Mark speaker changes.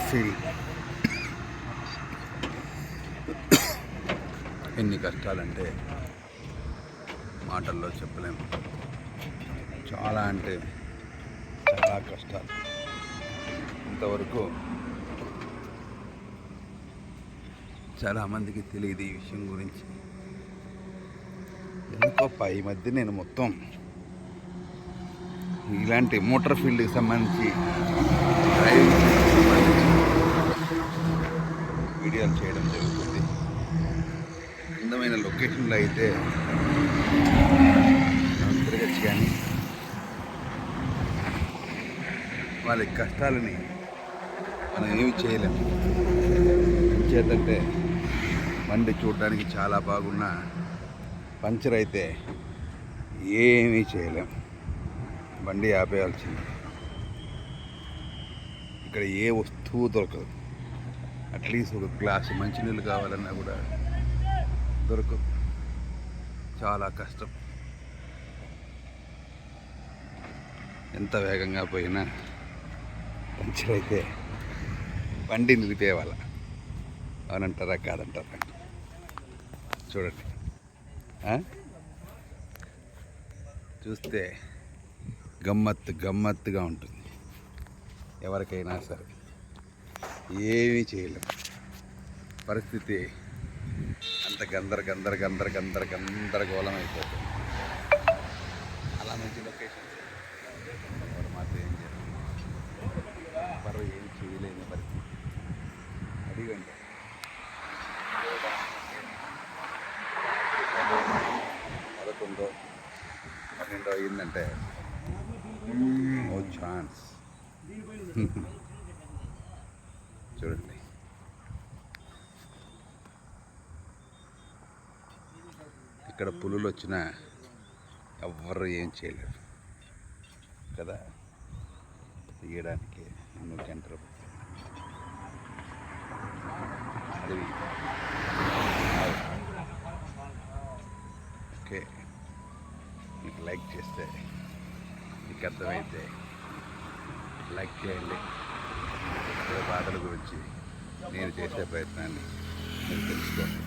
Speaker 1: Field ఎన్ని కష్టాలంటే మాటల్లో చెప్పలేము. చాలా అంటే చాలా కష్టాలు. ఇంతవరకు చాలామందికి తెలియదు ఈ విషయం గురించి. ఎందుకో ఈ మధ్య నేను మొత్తం ఇలాంటి మోటార్ ఫీల్డ్కి సంబంధించి డ్రైవింగ్ సంబంధించి వీడియోలు చేయడం జరుగుతుంది. అందమైన లొకేషన్లో అయితే మనం తిరగచ్చు, కానీ వాళ్ళ కష్టాలని మనం ఏమి చేయలేము. చేతంటే బండి చూడడానికి చాలా బాగున్నా పంచర్ అయితే ఏమీ చేయలేం, బండి ఆపేయాల్సింది. ఇక్కడ ఏ వస్తువు దొరకదు. అట్లీస్ట్ ఒక గ్లాసు మంచినీళ్ళు కావాలన్నా కూడా దొరకదు. చాలా కష్టం. ఎంత వేగంగా పోయినా పంచర్ అయితే బండి నిలిపేవాళ్ళ. అవునంటారా కాదంటారా? చూడండి, చూస్తే గమ్మత్తుగా ఉంటుంది. ఎవరికైనా సరే ఏమీ చేయలేము. పరిస్థితి అంత గందరగోళం అయిపోతుంది. అలా మంచి లొకేషన్ ఎవరు మాత్రం ఏం చేయాలి? ఎవరు ఏం చేయలేని పరిస్థితి. అడిగండి, 11, 12 అయిందంటే నో ఛాన్స్. చూడండి, ఇక్కడ పులులు వచ్చినా ఎవ్వరు ఏం చేయలేరు కదా. తీయడానికి 2 గంటలు అడవి. ఓకే, మీకు లైక్ చేస్తే, మీకు అర్థమైతే లైక్ చేయండి. బాధల గురించి నేను చేసే ప్రయత్నాన్ని మీరు తెలుసుకోండి.